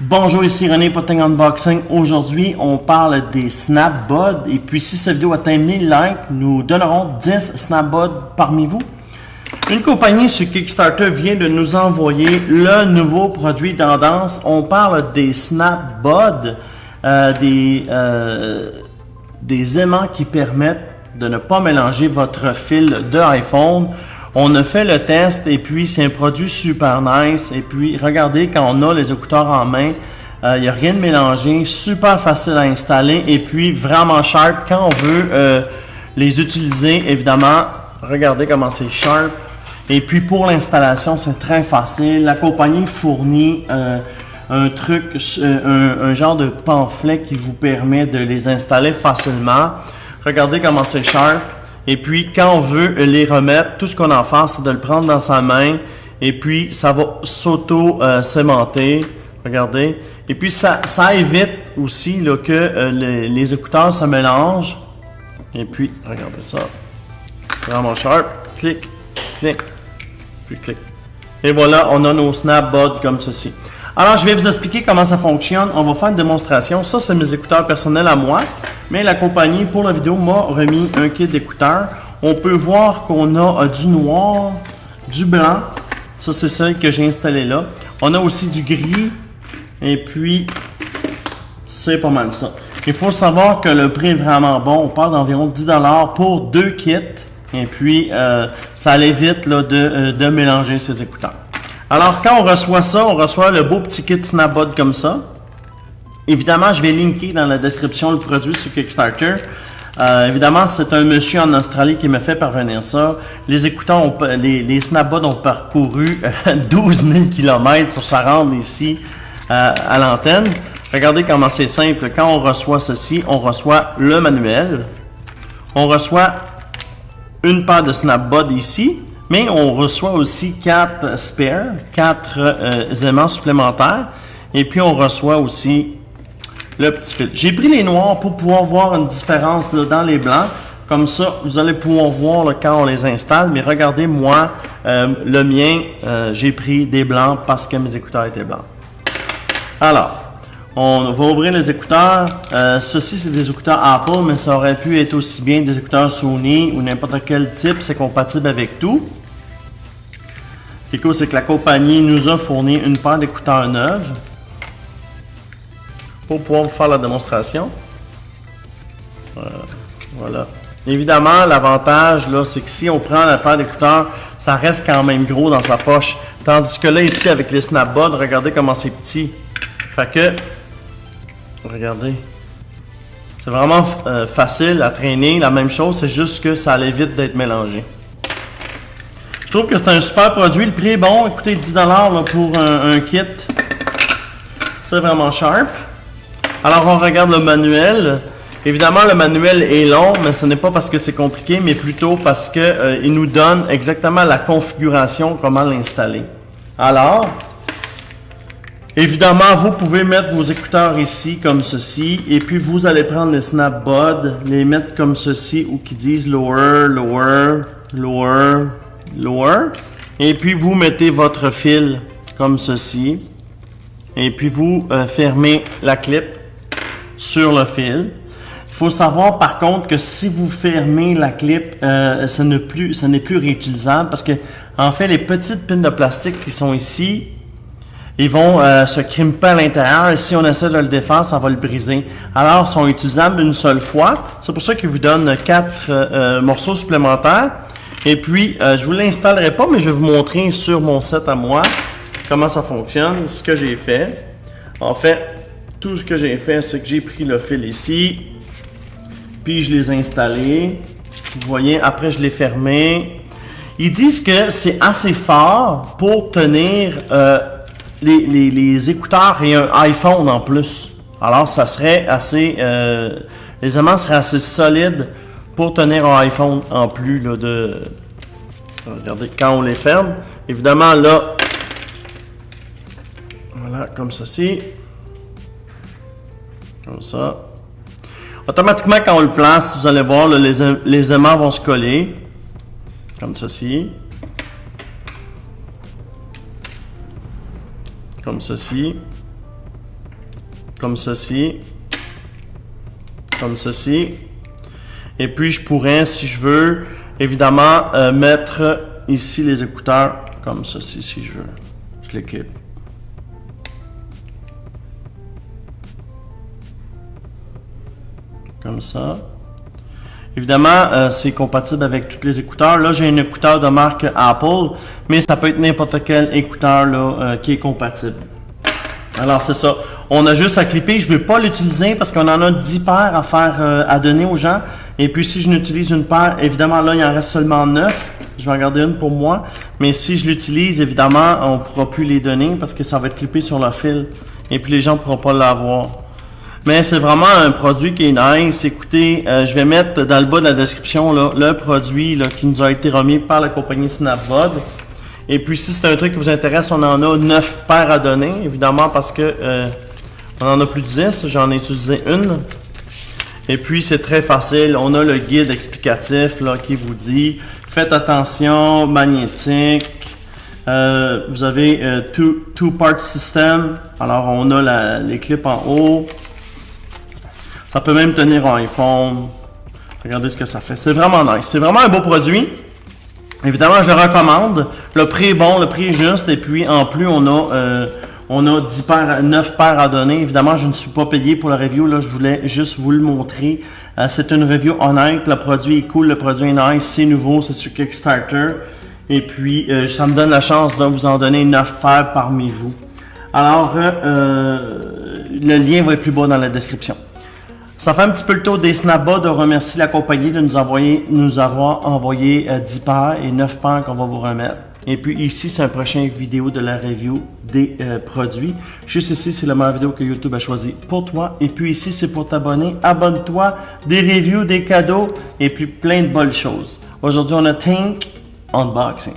Bonjour, ici René Potting Unboxing. Aujourd'hui, on parle des SnapBuds. Et puis, si cette vidéo atteint 1000 likes, nous donnerons 10 SnapBuds parmi vous. Une compagnie sur Kickstarter vient de nous envoyer le nouveau produit tendance. On parle des SnapBuds, des aimants qui permettent de ne pas mélanger votre fil de iPhone. On a fait le test et puis c'est un produit super nice. Et puis regardez, quand on a les écouteurs en main, il n'y a rien de mélangé, super facile à installer et puis vraiment sharp quand on veut les utiliser. Évidemment, regardez comment c'est sharp. Et puis pour l'installation, c'est très facile. La compagnie fournit un truc, un genre de pamphlet qui vous permet de les installer facilement. Regardez comment c'est sharp. Et puis, quand on veut les remettre, tout ce qu'on a à faire, c'est de le prendre dans sa main. Et puis, ça va s'auto-cémenter. Regardez. Et puis, ça évite aussi là, que les écouteurs se mélangent. Et puis, regardez ça. Vraiment sharp. Clic, clic, puis clic. Et voilà, on a nos SnapBuds comme ceci. Alors, je vais vous expliquer comment ça fonctionne. On va faire une démonstration. Ça, c'est mes écouteurs personnels à moi. Mais la compagnie, pour la vidéo, m'a remis un kit d'écouteurs. On peut voir qu'on a du noir, du blanc. Ça, c'est celle que j'ai installé là. On a aussi du gris. Et puis, c'est pas mal ça. Il faut savoir que le prix est vraiment bon. On parle d'environ 10 $ pour 2 kits. Et puis, ça l'évite là, de mélanger ces écouteurs. Alors, quand on reçoit ça, on reçoit le beau petit kit SnapBud comme ça. Évidemment, je vais linker dans la description le produit sur Kickstarter. Évidemment, c'est un monsieur en Australie qui m'a fait parvenir ça. Les écouteurs, les SnapBuds ont parcouru 12 000 km pour se rendre ici à l'antenne. Regardez comment c'est simple. Quand on reçoit ceci, on reçoit le manuel. On reçoit une paire de SnapBuds ici. Mais on reçoit aussi 4 spares, 4 aimants supplémentaires. Et puis on reçoit aussi le petit fil. J'ai pris les noirs pour pouvoir voir une différence là, dans les blancs. Comme ça, vous allez pouvoir voir là, quand on les installe. Mais regardez, moi, le mien, j'ai pris des blancs parce que mes écouteurs étaient blancs. Alors, on va ouvrir les écouteurs. Ceci, c'est des écouteurs Apple, mais ça aurait pu être aussi bien des écouteurs Sony ou n'importe quel type. C'est compatible avec tout. Ce qui est cool, c'est que la compagnie nous a fourni une paire d'écouteurs neuves pour pouvoir vous faire la démonstration. Voilà. Évidemment, l'avantage, là, c'est que si on prend la paire d'écouteurs, ça reste quand même gros dans sa poche. Tandis que là, ici, avec les SnapBuds, regardez comment c'est petit. Fait que, regardez, c'est vraiment facile à traîner. La même chose, c'est juste que ça évite d'être mélangé. Je trouve que c'est un super produit. Le prix est bon. Écoutez, 10 $ là, pour un kit. C'est vraiment sharp. Alors, on regarde le manuel. Évidemment, le manuel est long, mais ce n'est pas parce que c'est compliqué, mais plutôt parce que il nous donne exactement la configuration, comment l'installer. Alors, évidemment, vous pouvez mettre vos écouteurs ici, comme ceci, et puis vous allez prendre les SnapBuds, les mettre comme ceci, ou qui disent lower, lower, lower, lower, et puis vous mettez votre fil comme ceci, et puis vous fermez la clip sur le fil. Il faut savoir par contre que si vous fermez la clip, ce n'est plus réutilisable, parce que en fait, les petites pins de plastique qui sont ici, ils vont se crimper à l'intérieur et si on essaie de le défaire, ça va le briser. Alors, ils sont utilisables une seule fois. C'est pour ça qu'ils vous donnent 4 morceaux supplémentaires. Et puis, je ne vous l'installerai pas, mais je vais vous montrer sur mon set à moi comment ça fonctionne, ce que j'ai fait. En fait, tout ce que j'ai fait, c'est que j'ai pris le fil ici, puis je les ai installés. Vous voyez, après je l'ai fermé. Ils disent que c'est assez fort pour tenir les écouteurs et un iPhone en plus. Alors, ça serait assez... les aimants seraient assez solides pour tenir un iPhone en plus là, de... Regardez, quand on les ferme, évidemment, là... Voilà, comme ceci. Comme ça. Automatiquement, quand on le place, vous allez voir, là, les aimants vont se coller. Comme ceci. Comme ceci. comme ceci. Comme ceci. Et puis, je pourrais, si je veux, évidemment, mettre ici les écouteurs comme ceci, si je veux. Je les clip. Comme ça. Évidemment, c'est compatible avec tous les écouteurs. Là, j'ai un écouteur de marque Apple, mais ça peut être n'importe quel écouteur là, qui est compatible. Alors, c'est ça. On a juste à clipper. Je ne veux pas l'utiliser parce qu'on en a 10 paires à faire, à donner aux gens. Et puis, si je n'utilise une paire, évidemment, là, il en reste seulement 9. Je vais en garder une pour moi. Mais si je l'utilise, évidemment, on ne pourra plus les donner parce que ça va être clippé sur le fil. Et puis, les gens ne pourront pas l'avoir. Mais c'est vraiment un produit qui est nice. Écoutez, je vais mettre dans le bas de la description là, le produit là, qui nous a été remis par la compagnie Snapbud. Et puis si c'est un truc qui vous intéresse, on en a 9 paires à donner, évidemment parce que on en a plus de 10, j'en ai utilisé une. Et puis c'est très facile, on a le guide explicatif là, qui vous dit faites attention, magnétique. Vous avez two-part system. Alors on a les clips en haut. Ça peut même tenir un iPhone. Regardez ce que ça fait. C'est vraiment nice. C'est vraiment un beau produit. Évidemment, je le recommande. Le prix est bon, le prix est juste. Et puis, en plus, on a 10 paires, 9 paires à donner. Évidemment, je ne suis pas payé pour la review. Là, je voulais juste vous le montrer. C'est une review honnête. Le produit est cool, le produit est nice. C'est nouveau, c'est sur Kickstarter. Et puis, ça me donne la chance de vous en donner 9 paires parmi vous. Alors, le lien va être plus bas dans la description. Ça fait un petit peu le tour des Snapbud. On remercie la compagnie de nous avoir envoyé 10 paires et 9 paires qu'on va vous remettre. Et puis ici, c'est un prochain vidéo de la review des produits. Juste ici, c'est la meilleure vidéo que YouTube a choisi pour toi. Et puis ici, c'est pour t'abonner. Abonne-toi, des reviews, des cadeaux et puis plein de bonnes choses. Aujourd'hui, on a Think Unboxing.